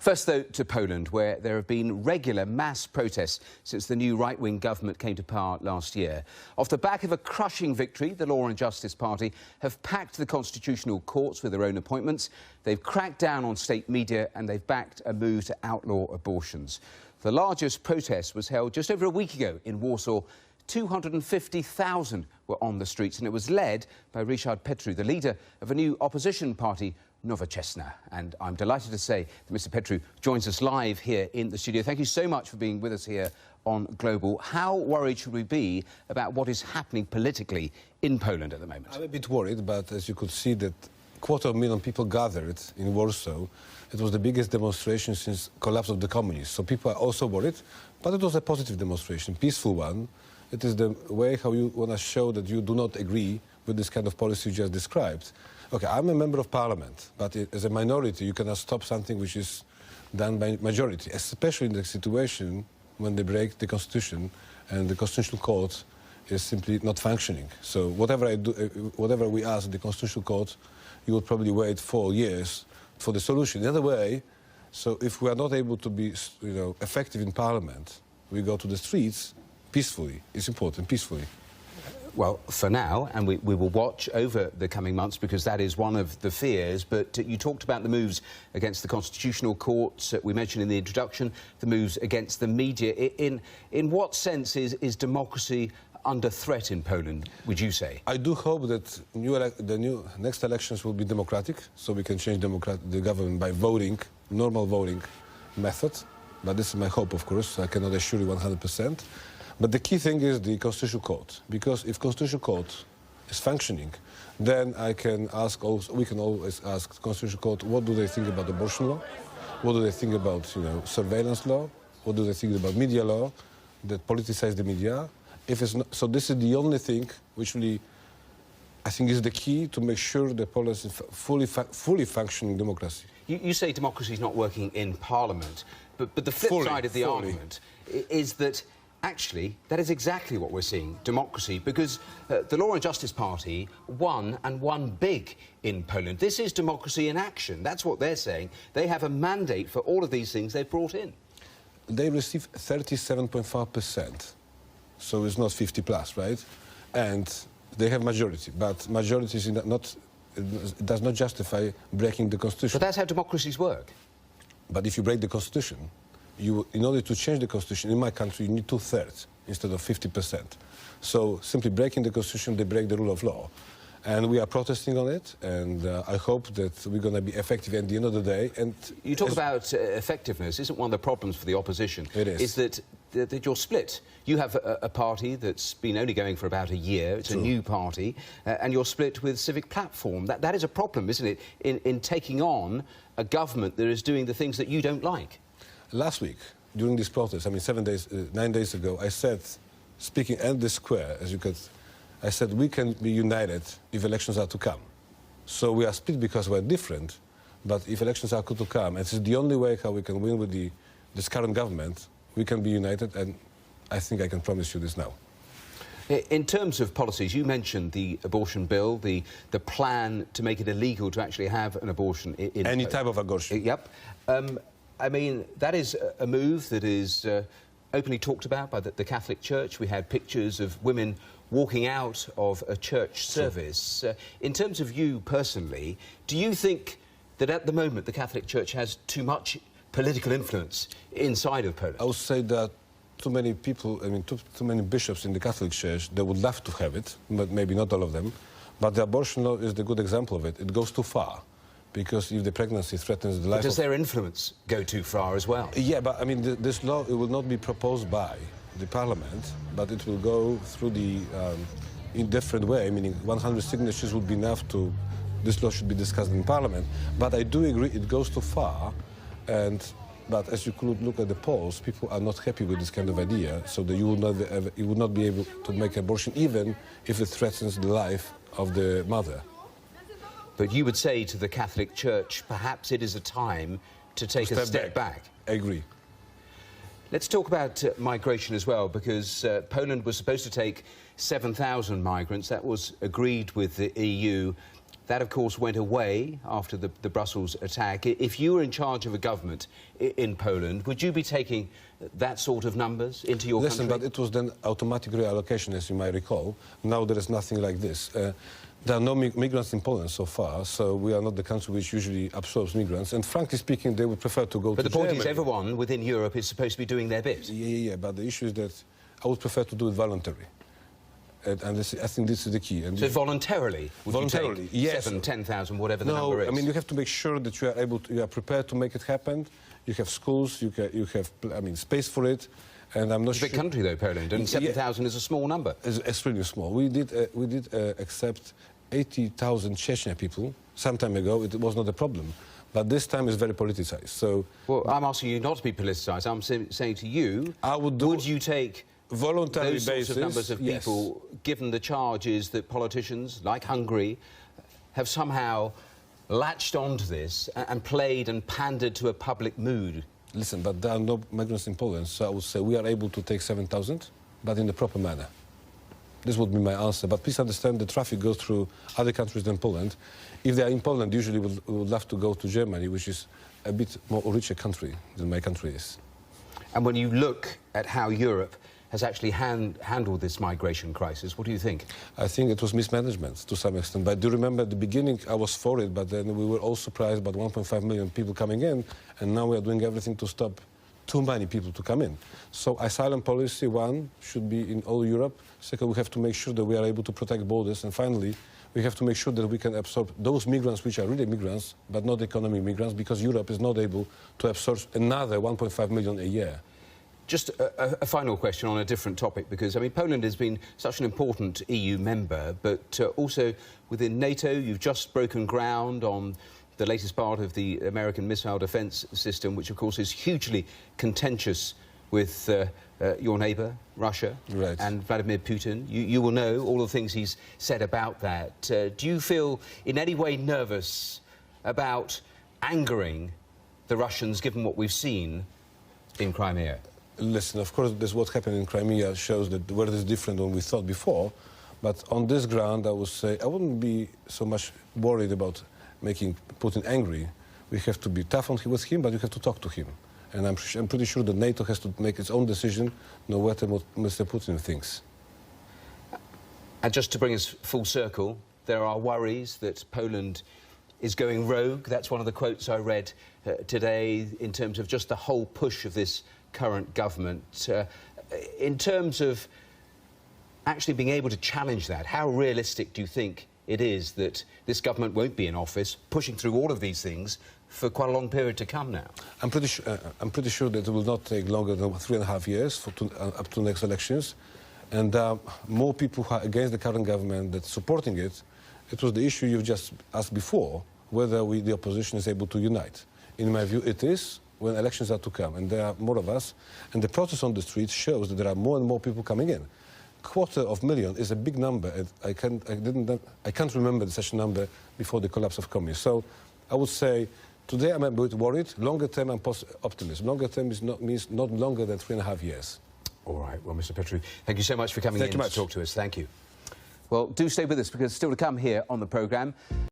First, though, to Poland, where there have been regular mass protests since the new right-wing government came to power last year. Off the back of a crushing victory, the Law and Justice Party have packed the constitutional courts with their own appointments. They've cracked down on state media and they've backed a move to outlaw abortions. The largest protest was held just over a week ago in Warsaw. 250,000 were on the streets, and it was led by Petru, the leader of a new opposition party, Nowoczesna. And I'm delighted to say that Mr. Petru joins us live here in the studio. Thank you so much for being with us here on Global. How worried should we be about what is happening politically in Poland at the moment? I'm a bit worried, but as you could see, that 250,000 people gathered in Warsaw. It was the biggest demonstration since collapse of the communists. So people are also worried, but it was a positive demonstration, peaceful one. It is the way how you want to show that you do not agree with this kind of policy you just described. Okay, I'm a member of parliament, but as a minority, you cannot stop something which is done by majority, especially in the situation when they break the constitution and the constitutional court is simply not functioning. So whatever I do, whatever we ask the constitutional court, you will probably wait 4 years for the solution. The other way, so if we are not able to be, effective in parliament, we go to the streets peacefully. It's important, peacefully. Well, for now, and we will watch over the coming months, because that is one of the fears. But you talked about the moves against the constitutional courts. We mentioned in the introduction the moves against the media. In what sense is democracy under threat in Poland, would you say? I do hope that the next elections will be democratic, so we can change the government by voting, normal voting method. But this is my hope, of course. I cannot assure you 100%. But the key thing is the Constitutional Court, because if Constitutional Court is functioning, then we can always ask the Constitutional Court, what do they think about abortion law? What do they think about, surveillance law? What do they think about media law, that politicize the media? If it's not, so this is the only thing which really, I think, is the key to make sure that Poland is fully functioning democracy. You say democracy is not working in Parliament, but the flip side of the argument is that actually, that is exactly what we're seeing, democracy, because the Law and Justice Party won, and won big in Poland. This is democracy in action. That's what they're saying. They have a mandate for all of these things they've brought in. They received 37.5%, so it's not 50 plus, right? And they have majority, but majority is does not justify breaking the constitution. But that's how democracies work. But if you break the constitution, in order to change the constitution in my country, you need 2/3 instead of 50%. So simply breaking the constitution, they break the rule of law. And we are protesting on it, and I hope that we're going to be effective at the end of the day. And you talk about effectiveness. Isn't one of the problems for the opposition? It is. Is that you're split. You have a party that's been only going for about a year. It's True. A new party, and you're split with Civic Platform. That is a problem, isn't it, in taking on a government that is doing the things that you don't like? Last week, during this protest, 9 days ago, I said, speaking at the square, as you could, I said we can be united if elections are to come. So we are split because we're different, but if elections are to come, and it's the only way how we can win with this current government, we can be united, and I think I can promise you this now. In terms of policies, you mentioned the abortion bill, the plan to make it illegal to actually have an abortion in any type of abortion. Yep. That is a move that is openly talked about by the Catholic Church. We had pictures of women walking out of a church service. In terms of you personally, do you think that at the moment the Catholic Church has too much political influence inside of Poland? I would say that too many people, too many bishops in the Catholic Church, they would love to have it, but maybe not all of them. But the abortion law is the good example of it. It goes too far. Because if the pregnancy threatens the life does their influence go too far as well? Yeah, but this law, it will not be proposed by the parliament, but it will go through in different way, meaning 100 signatures would be enough to, this law should be discussed in parliament. But I do agree it goes too far, but as you could look at the polls, people are not happy with this kind of idea, so that you would not be able to make abortion even if it threatens the life of the mother. But you would say to the Catholic Church, perhaps it is a time to take a step back. I agree. Let's talk about migration as well, because Poland was supposed to take 7,000 migrants. That was agreed with the EU. That, of course, went away after the Brussels attack. If you were in charge of a government in Poland, would you be taking that sort of numbers into your country? Listen, but it was then automatic reallocation, as you might recall. Now there is nothing like this. There are no migrants in Poland so far, so we are not the country which usually absorbs migrants. And frankly speaking, they would prefer to go to Germany. But the point is, everyone within Europe is supposed to be doing their bit. Yeah, but the issue is that I would prefer to do it voluntarily. And this, I think this is the key. And so voluntarily? Voluntarily, yes. 7,000, 10,000, whatever the number is? No, I mean, you have to make sure that you are prepared to make it happen. You have schools, you have, space for it. And I'm not sure... It's a big country, though, Poland, and 7,000 is a small number. It's extremely small. We did accept 80,000 Chechen people some time ago. It was not a problem. But this time it's very politicized, so... Well, I'm asking you not to be politicized. I'm saying to you, would you take voluntary those sorts of numbers of people, given the charges that politicians, like Hungary, have somehow latched onto this and played and pandered to a public mood? Listen, but there are no migrants in Poland, so I would say we are able to take 7,000, but in the proper manner. This would be my answer. But please understand the traffic goes through other countries than Poland. If they are in Poland, usually we would love to go to Germany, which is a bit more richer country than my country is. And when you look at how Europe has actually handled this migration crisis, what do you think? I think it was mismanagement to some extent. But do you remember at the beginning I was for it, but then we were all surprised about 1.5 million people coming in, and now we are doing everything to stop too many people to come in. So asylum policy, one, should be in all Europe. Second, we have to make sure that we are able to protect borders. And finally, we have to make sure that we can absorb those migrants which are really migrants, but not economic migrants, because Europe is not able to absorb another 1.5 million a year. Just a final question on a different topic, because, I mean, Poland has been such an important EU member, but also within NATO, you've just broken ground on the latest part of the American missile defence system, which, of course, is hugely contentious with your neighbour, Russia, right, and Vladimir Putin. You will know all the things he's said about that. Do you feel in any way nervous about angering the Russians, given what we've seen in Crimea? Listen, of course, this what happened in Crimea shows that the world is different than we thought before. But on this ground, I would say I wouldn't be so much worried about making Putin angry. We have to be tough with him, but you have to talk to him. And I'm pretty sure that NATO has to make its own decision, no matter what Mr. Putin thinks. And just to bring us full circle, there are worries that Poland is going rogue. That's one of the quotes I read today in terms of just the whole push of this current government. In terms of actually being able to challenge that, how realistic do you think it is that this government won't be in office, pushing through all of these things for quite a long period to come now? I'm pretty sure that it will not take longer than 3.5 years up to next elections. And more people who are against the current government than supporting it. It was the issue you just asked before, whether the opposition is able to unite. In my view, it is, when elections are to come, and there are more of us, and the protest on the streets shows that there are more and more people coming in. 250,000 is a big number, and I can't remember such a number before the collapse of communism. So I would say today I'm a bit worried. Longer term, I'm optimist. Longer term means not longer than 3.5 years. All right. Well, Mr. Petru, thank you so much for coming in to talk to us. Thank you. Well, do stay with us, because still to come here on the programme.